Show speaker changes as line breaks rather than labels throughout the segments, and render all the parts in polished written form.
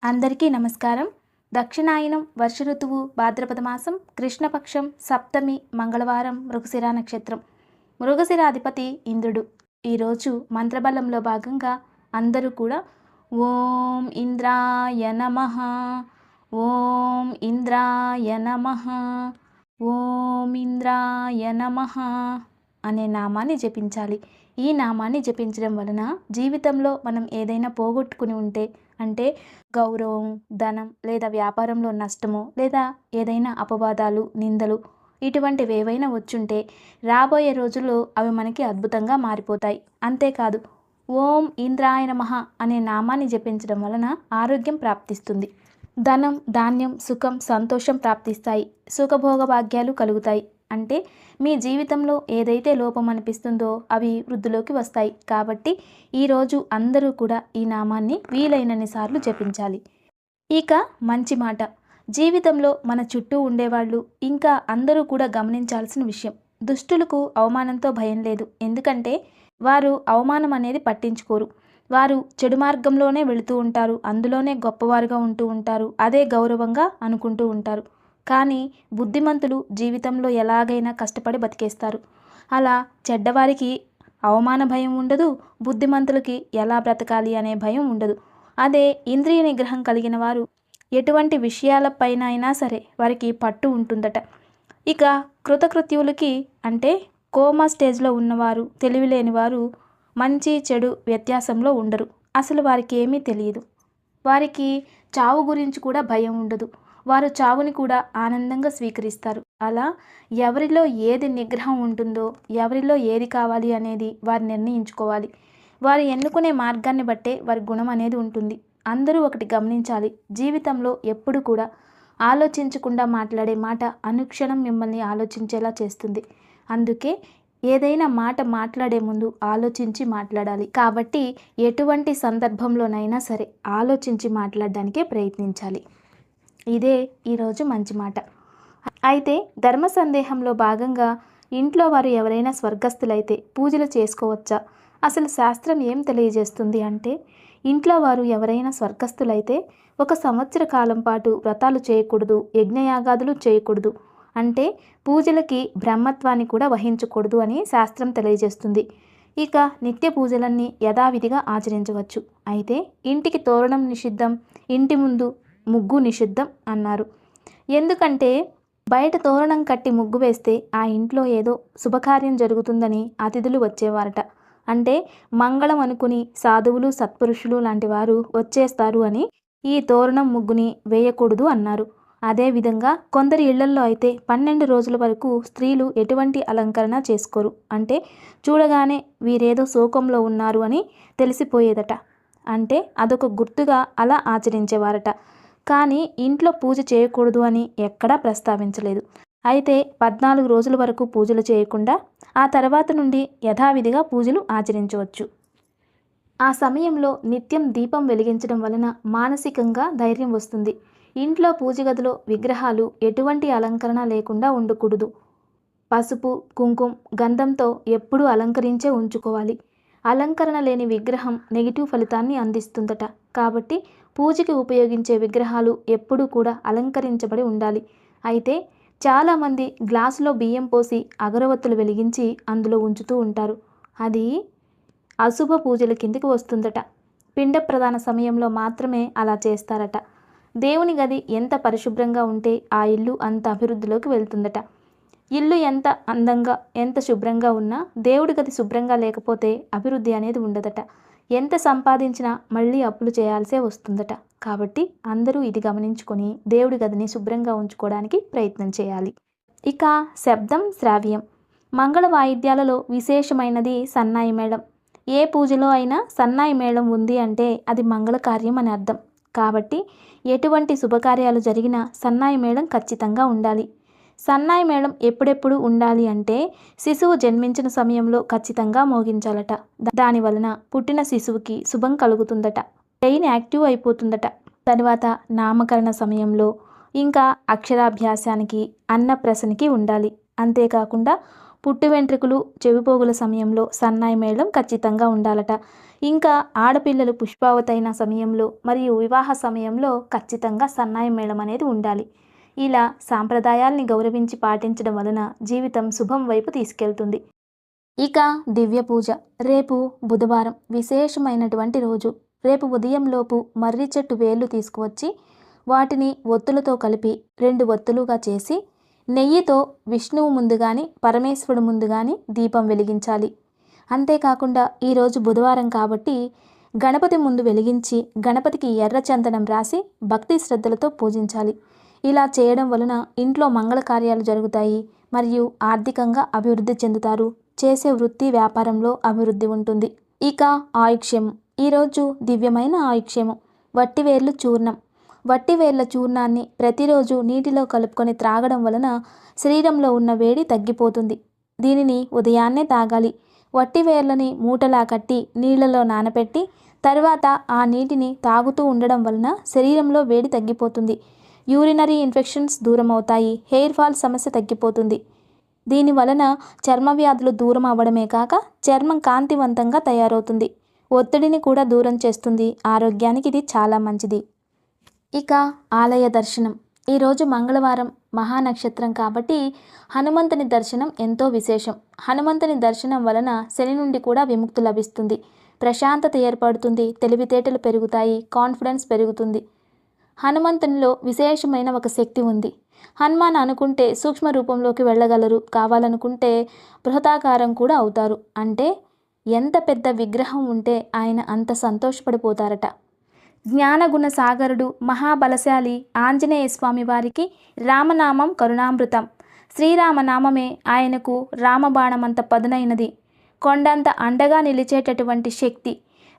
అందరికీ నమస్కారం. దక్షిణాయనం వర్ష ఋతువు భాద్రపద మాసం కృష్ణపక్షం సప్తమి మంగళవారం మృగశిర నక్షత్రం. మృగశిర అధిపతి ఇంద్రుడు. ఈరోజు మంత్రబలంలో భాగంగా అందరూ కూడా ఓం ఇంద్రాయ నమః, ఓం ఇంద్రాయ నమః, ఓం ఇంద్రాయ నమః అనే నామాన్ని జపించాలి. ఈ నామాన్ని జపించడం వలన జీవితంలో మనం ఏదైనా పోగొట్టుకుని ఉంటే, అంటే గౌరవం, ధనం లేదా వ్యాపారంలో నష్టము లేదా ఏదైనా అపవాదాలు, నిందలు ఇటువంటివి ఏవైనా వచ్చుంటే రాబోయే రోజుల్లో అవి మనకి అద్భుతంగా మారిపోతాయి. అంతేకాదు ఓం ఇంద్రాయ నమః అనే నామాన్ని జపించడం వలన ఆరోగ్యం ప్రాప్తిస్తుంది. ధనం, ధాన్యం, సుఖం, సంతోషం ప్రాప్తిస్తాయి. సుఖభోగ భాగ్యాలు కలుగుతాయి. అంటే మీ జీవితంలో ఏదైతే లోపం అనిపిస్తుందో అవి వృద్ధిలోకి వస్తాయి. కాబట్టి ఈరోజు అందరూ కూడా ఈ నామాన్ని వీలైనన్ని సార్లు జపించాలి. ఇక మంచి మాట, జీవితంలో మన చుట్టూ ఉండేవాళ్ళు ఇంకా అందరూ కూడా గమనించాల్సిన విషయం, దుష్టులకు అవమానంతో భయం లేదు. ఎందుకంటే వారు అవమానం అనేది పట్టించుకోరు. వారు చెడు మార్గంలోనే వెళుతూ ఉంటారు, అందులోనే గొప్పవారుగా ఉంటూ ఉంటారు, అదే గౌరవంగా అనుకుంటూ ఉంటారు. కానీ బుద్ధిమంతులు జీవితంలో ఎలాగైనా కష్టపడి బతికేస్తారు. అలా చెడ్డవారికి అవమాన భయం ఉండదు, బుద్ధిమంతులకి ఎలా బ్రతకాలి అనే భయం ఉండదు. అదే ఇంద్రియ నిగ్రహం కలిగిన వారు ఎటువంటి విషయాలపైన అయినా సరే వారికి పట్టు ఉంటుందట. ఇక కృతకృత్యులకి అంటే కోమా స్టేజ్లో ఉన్నవారు, తెలివిలేని వారు మంచి చెడు వ్యత్యాసంలో ఉండరు. అసలు వారికి ఏమీ తెలియదు. వారికి చావు గురించి కూడా భయం ఉండదు. వారు చావుని కూడా ఆనందంగా స్వీకరిస్తారు. అలా ఎవరిలో ఏది నిగ్రహం ఉంటుందో, ఎవరిలో ఏది కావాలి అనేది వారు నిర్ణయించుకోవాలి. వారు ఎన్నుకునే మార్గాన్ని బట్టే వారి గుణం అనేది ఉంటుంది. అందరూ ఒకటి గమనించాలి, జీవితంలో ఎప్పుడు కూడా ఆలోచించకుండా మాట్లాడే మాట అనుక్షణం మిమ్మల్ని ఆలోచించేలా చేస్తుంది. అందుకే ఏదైనా మాట మాట్లాడే ముందు ఆలోచించి మాట్లాడాలి. కాబట్టి ఎటువంటి సందర్భంలోనైనా సరే ఆలోచించి మాట్లాడడానికే ప్రయత్నించాలి. ఇదే ఈరోజు మంచి మాట. అయితే ధర్మ సందేహంలో భాగంగా ఇంట్లో వారు ఎవరైనా స్వర్గస్థులైతే పూజలు చేసుకోవచ్చా? అసలు శాస్త్రం ఏం తెలియజేస్తుంది అంటే, ఇంట్లో వారు ఎవరైనా స్వర్గస్థులైతే 1 సంవత్సర కాలం పాటు వ్రతాలు చేయకూడదు, యజ్ఞయాగాదులు చేయకూడదు, అంటే పూజలకి బ్రహ్మత్వాన్ని కూడా వహించకూడదు అని శాస్త్రం తెలియజేస్తుంది. ఇక నిత్య పూజలన్నీ యథావిధిగా ఆచరించవచ్చు. అయితే ఇంటికి తోరణం నిషిద్ధం, ఇంటి ముందు ముగ్గు నిషిద్ధం అన్నారు. ఎందుకంటే బయట తోరణం కట్టి ముగ్గు వేస్తే ఆ ఇంట్లో ఏదో శుభకార్యం జరుగుతుందని అతిథులు వచ్చేవారట. అంటే మంగళం అనుకుని సాధువులు, సత్పురుషులు లాంటి వారు వచ్చేస్తారు అని ఈ తోరణం ముగ్గుని వేయకూడదు అన్నారు. అదేవిధంగా కొందరి ఇళ్లల్లో అయితే 12 రోజుల వరకు స్త్రీలు ఎటువంటి అలంకరణ చేసుకోరు. అంటే చూడగానే వీరేదో శోకంలో ఉన్నారు అని తెలిసిపోయేదట. అంటే అదొక గుర్తుగా అలా ఆచరించేవారట. కానీ ఇంట్లో పూజ చేయకూడదు అని ఎక్కడా ప్రస్తావించలేదు. అయితే 14 రోజుల వరకు పూజలు చేయకుండా ఆ తర్వాత నుండి యథావిధిగా పూజలు ఆచరించవచ్చు. ఆ సమయంలో నిత్యం దీపం వెలిగించడం వలన మానసికంగా ధైర్యం వస్తుంది. ఇంట్లో పూజ గదిలో విగ్రహాలు ఎటువంటి అలంకరణ లేకుండా ఉండకూడదు. పసుపు, కుంకుమ, గంధంతో ఎప్పుడూ అలంకరించే ఉంచుకోవాలి. అలంకరణ లేని విగ్రహం నెగిటివ్ ఫలితాన్ని అందిస్తుందట. కాబట్టి పూజకి ఉపయోగించే విగ్రహాలు ఎప్పుడూ కూడా అలంకరించబడి ఉండాలి. అయితే చాలామంది గ్లాసులో బియ్యం పోసి అగరవత్తులు వెలిగించి అందులో ఉంచుతూ ఉంటారు. అది అశుభ పూజల కిందికి వస్తుందట. పిండ ప్రదాన సమయంలో మాత్రమే అలా చేస్తారట. దేవుని గది ఎంత పరిశుభ్రంగా ఉంటే ఆ ఇల్లు అంత అభివృద్ధిలోకి వెళ్తుందట. ఇల్లు ఎంత అందంగా, ఎంత శుభ్రంగా ఉన్నా దేవుడి గది శుభ్రంగా లేకపోతే అభివృద్ధి అనేది ఉండదట. ఎంత సంపాదించినా మళ్ళీ అప్పులు చేయాల్సే వస్తుందట. కాబట్టి అందరూ ఇది గమనించుకొని దేవుడి గదిని శుభ్రంగా ఉంచుకోవడానికి ప్రయత్నం చేయాలి. ఇక శబ్దం, శ్రావ్యం. మంగళ వాయిద్యాలలో విశేషమైనది సన్నాయి మేళం. ఏ పూజలో అయినా సన్నాయి మేళం ఉంది అంటే అది మంగళ కార్యం అని అర్థం. కాబట్టి ఎటువంటి శుభకార్యాలు జరిగినా సన్నాయి మేళం ఖచ్చితంగా ఉండాలి. సన్నాయి మేళం ఎప్పుడెప్పుడు ఉండాలి అంటే శిశువు జన్మించిన సమయంలో ఖచ్చితంగా మోగించాలట. దాని వలన పుట్టిన శిశువుకి శుభం కలుగుతుందట, బ్రెయిన్ యాక్టివ్ అయిపోతుందట. తర్వాత నామకరణ సమయంలో, ఇంకా అక్షరాభ్యాసానికి, అన్నప్రసనకి ఉండాలి. అంతేకాకుండా పుట్టి వెంట్రుకలు, చెవిపోగుల సమయంలో సన్నాయి మేళం ఖచ్చితంగా ఉండాలట. ఇంకా ఆడపిల్లలు పుష్పావతైన సమయంలో మరియు వివాహ సమయంలో ఖచ్చితంగా సన్నాయి మేళం అనేది ఉండాలి. ఇలా సాంప్రదాయాల్ని గౌరవించి పాటించడం వలన జీవితం శుభం వైపు తీసుకెళ్తుంది. ఇక దివ్య పూజ. రేపు బుధవారం విశేషమైనటువంటి రోజు. రేపు ఉదయంలోపు మర్రి చెట్టు వేళ్ళు తీసుకువచ్చి వాటిని ఒత్తులతో కలిపి 2 ఒత్తులుగా చేసి నెయ్యితో విష్ణువు ముందు కానీ పరమేశ్వరుడు ముందు కానీ దీపం వెలిగించాలి. అంతేకాకుండా ఈరోజు బుధవారం కాబట్టి గణపతి ముందు వెలిగించి గణపతికి ఎర్ర చందనం రాసి భక్తి శ్రద్ధలతో పూజించాలి. ఇలా చేయడం వలన ఇంట్లో మంగళ కార్యాలు జరుగుతాయి మరియు ఆర్థికంగా అభివృద్ధి చెందుతారు. చేసే వృత్తి వ్యాపారంలో అభివృద్ధి ఉంటుంది. ఇక ఆయుక్ష్యము. ఈరోజు దివ్యమైన ఆయుక్ష్యము. వట్టివేర్లు చూర్ణం. వట్టివేర్ల చూర్ణాన్ని ప్రతిరోజు నీటిలో కలుపుకొని త్రాగడం వలన శరీరంలో ఉన్న వేడి తగ్గిపోతుంది. దీనిని ఉదయాన్నే తాగాలి. వట్టివేర్లని మూటలా కట్టి నీళ్లలో నానబెట్టి తర్వాత ఆ నీటిని తాగుతూ ఉండడం వలన శరీరంలో వేడి తగ్గిపోతుంది. యూరినరీ ఇన్ఫెక్షన్స్ దూరం అవుతాయి. హెయిర్ ఫాల్ సమస్య తగ్గిపోతుంది. దీని వలన చర్మ వ్యాధులు దూరం అవ్వడమే కాక చర్మం కాంతివంతంగా తయారవుతుంది. ఒత్తిడిని కూడా దూరం చేస్తుంది. ఆరోగ్యానికి ఇది చాలా మంచిది. ఇక ఆలయ దర్శనం. ఈరోజు మంగళవారం మహానక్షత్రం కాబట్టి హనుమంతుని దర్శనం ఎంతో విశేషం. హనుమంతుని దర్శనం వలన శని నుండి కూడా విముక్తి లభిస్తుంది. ప్రశాంతత ఏర్పడుతుంది. తెలివితేటలు పెరుగుతాయి. కాన్ఫిడెన్స్ పెరుగుతుంది. హనుమంతునిలో విశేషమైన ఒక శక్తి ఉంది. హనుమాన్ అనుకుంటే సూక్ష్మ రూపంలోకి వెళ్ళగలరు. కావాలనుకుంటే బృహతాకారం కూడా అవుతారు. అంటే ఎంత పెద్ద విగ్రహం ఉంటే ఆయన అంత సంతోషపడిపోతారట. జ్ఞానగుణ సాగరుడు మహాబలశాలి ఆంజనేయ స్వామి వారికి రామనామం కరుణామృతం. శ్రీరామనామమే ఆయనకు రామబాణమంత పదునైనది. కొండంత అండగా నిలిచేటటువంటి శక్తి.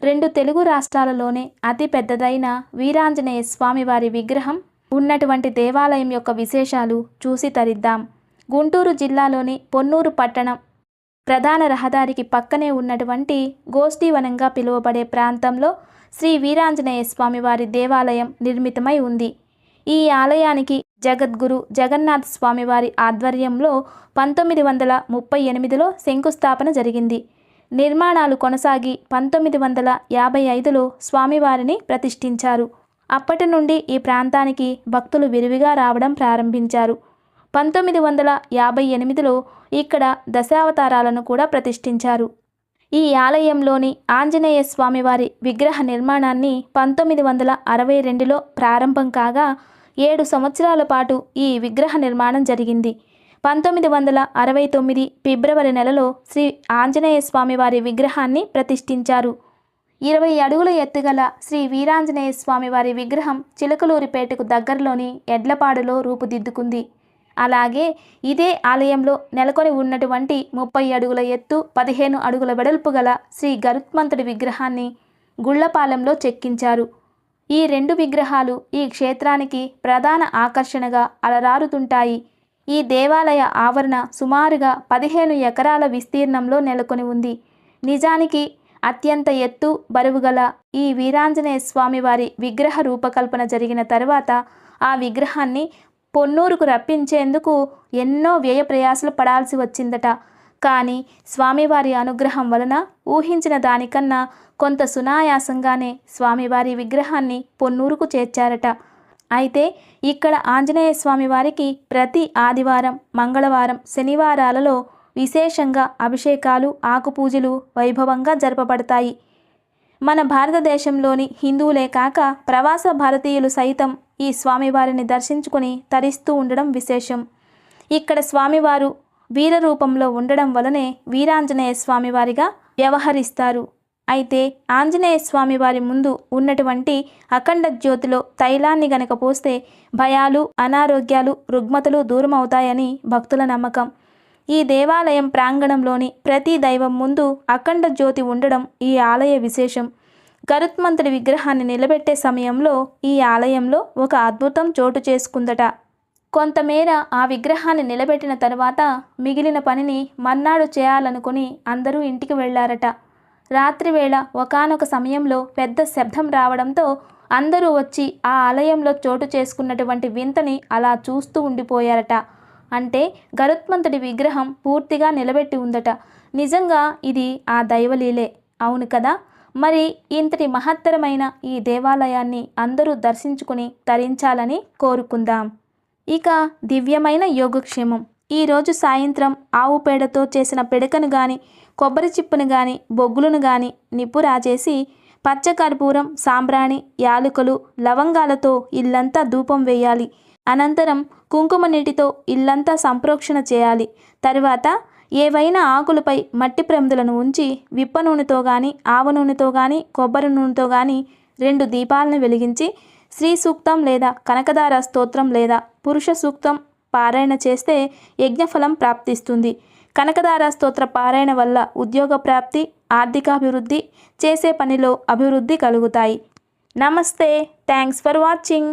2 తెలుగు రాష్ట్రాలలోనే అతి పెద్దదైన వీరాంజనేయ స్వామివారి విగ్రహం ఉన్నటువంటి దేవాలయం యొక్క విశేషాలు చూసి తరిద్దాం. గుంటూరు జిల్లాలోని పొన్నూరు పట్టణం ప్రధాన రహదారికి పక్కనే ఉన్నటువంటి గోష్ఠీవనంగా పిలువబడే ప్రాంతంలో శ్రీ వీరాంజనేయ స్వామివారి దేవాలయం నిర్మితమై ఉంది. ఈ ఆలయానికి జగద్గురు జగన్నాథ స్వామివారి ఆధ్వర్యంలో 1938లో శంకుస్థాపన జరిగింది. నిర్మాణాలు కొనసాగి 1955లో స్వామివారిని ప్రతిష్ఠించారు. అప్పటి నుండి ఈ ప్రాంతానికి భక్తులు విరివిగా రావడం ప్రారంభించారు. 1958లో ఇక్కడ దశావతారాలను కూడా ప్రతిష్ఠించారు. ఈ ఆలయంలోని ఆంజనేయ స్వామివారి విగ్రహ నిర్మాణాన్ని 1962లో ప్రారంభం కాగా 7 సంవత్సరాల పాటు ఈ విగ్రహ నిర్మాణం జరిగింది. 1969 ఫిబ్రవరి నెలలో శ్రీ ఆంజనేయ స్వామివారి విగ్రహాన్ని ప్రతిష్ఠించారు. 20 అడుగుల ఎత్తుగల శ్రీ వీరాంజనేయ స్వామివారి విగ్రహం చిలకలూరిపేటకు దగ్గరలోని ఎడ్లపాడులో రూపుదిద్దుకుంది. అలాగే ఇదే ఆలయంలో నెలకొని ఉన్నటువంటి 30 అడుగుల ఎత్తు 15 అడుగుల వెడల్పు గల శ్రీ గరుత్మంతుడి విగ్రహాన్ని గుళ్లపాలెంలో చెక్కించారు. ఈ 2 విగ్రహాలు ఈ క్షేత్రానికి ప్రధాన ఆకర్షణగా అలరారుతుంటాయి. ఈ దేవాలయ ఆవరణ సుమారుగా 15 ఎకరాల విస్తీర్ణంలో నెలకొని ఉంది. నిజానికి అత్యంత ఎత్తు బరువుగల ఈ వీరాంజనేయ స్వామివారి విగ్రహ రూపకల్పన జరిగిన తర్వాత ఆ విగ్రహాన్ని పొన్నూరుకు రప్పించేందుకు ఎన్నో వ్యయ ప్రయాసలు పడాల్సి వచ్చిందట. కానీ స్వామివారి అనుగ్రహం వలన ఊహించిన దానికన్నా కొంత సునాయాసంగానే స్వామివారి విగ్రహాన్ని పొన్నూరుకు చేర్చారట. అయితే ఇక్కడ ఆంజనేయ స్వామివారికి ప్రతి ఆదివారం, మంగళవారం, శనివారాలలో విశేషంగా అభిషేకాలు, ఆకుపూజలు వైభవంగా జరపబడతాయి. మన భారతదేశంలోని హిందువులే కాక ప్రవాస భారతీయులు సైతం ఈ స్వామివారిని దర్శించుకుని తరిస్తూ ఉండడం విశేషం. ఇక్కడ స్వామివారు వీర రూపంలో ఉండడం వలనే వీరాంజనేయ స్వామివారిగా వ్యవహరిస్తారు. అయితే ఆంజనేయ స్వామివారి ముందు ఉన్నటువంటి అఖండ జ్యోతిలో తైలాన్ని గనక పోస్తే భయాలు, అనారోగ్యాలు, రుగ్మతలు దూరం అవుతాయని భక్తుల నమ్మకం. ఈ దేవాలయం ప్రాంగణంలోని ప్రతి దైవం ముందు అఖండ జ్యోతి ఉండడం ఈ ఆలయ విశేషం. గరుత్మంతుడి విగ్రహాన్ని నిలబెట్టే సమయంలో ఈ ఆలయంలో ఒక అద్భుతం చోటు చేసుకుందట. కొంతమేర ఆ విగ్రహాన్ని నిలబెట్టిన తర్వాత మిగిలిన పనిని మర్నాడు చేయాలనుకుని అందరూ ఇంటికి వెళ్లారట. రాత్రివేళ ఒకానొక సమయంలో పెద్ద శబ్దం రావడంతో అందరూ వచ్చి ఆ ఆలయంలో చోటు చేసుకున్నటువంటి వింతని అలా చూస్తూ ఉండిపోయారట. అంటే గరుత్మంతుడి విగ్రహం పూర్తిగా నిలబెట్టి ఉందట. నిజంగా ఇది ఆ దైవలీలే, అవును కదా. మరి ఇంతటి మహత్తరమైన ఈ దేవాలయాన్ని అందరూ దర్శించుకుని తరించాలని కోరుకుందాం. ఇక దివ్యమైన యోగక్షేమం. ఈరోజు సాయంత్రం ఆవు పేడతో చేసిన పిడకను గాని, కొబ్బరి చిప్పును గాని, బొగ్గులను గాని నిప్పు రాజేసి పచ్చకర్పూరం, సాంబ్రాణి, యాలకులు, లవంగాలతో ఇల్లంతా ధూపం వేయాలి. అనంతరం కుంకుమ నీటితో ఇల్లంతా సంప్రోక్షణ చేయాలి. తరువాత ఏవైనా ఆకులపై మట్టి ప్రమిదలను ఉంచి విప్ప నూనెతో కానీ, ఆవ నూనెతో కానీ, కొబ్బరి నూనెతో కానీ 2 దీపాలను వెలిగించి శ్రీ సూక్తం లేదా కనకదార స్తోత్రం లేదా పురుష సూక్తం పారాయణ చేస్తే యజ్ఞఫలం ప్రాప్తిస్తుంది. కనకదార స్తోత్ర పారాయణ వల్ల ఉద్యోగ ప్రాప్తి, ఆర్థికాభివృద్ధి, చేసే పనిలో అభివృద్ధి కలుగుతాయి. నమస్తే. Thanks for watching.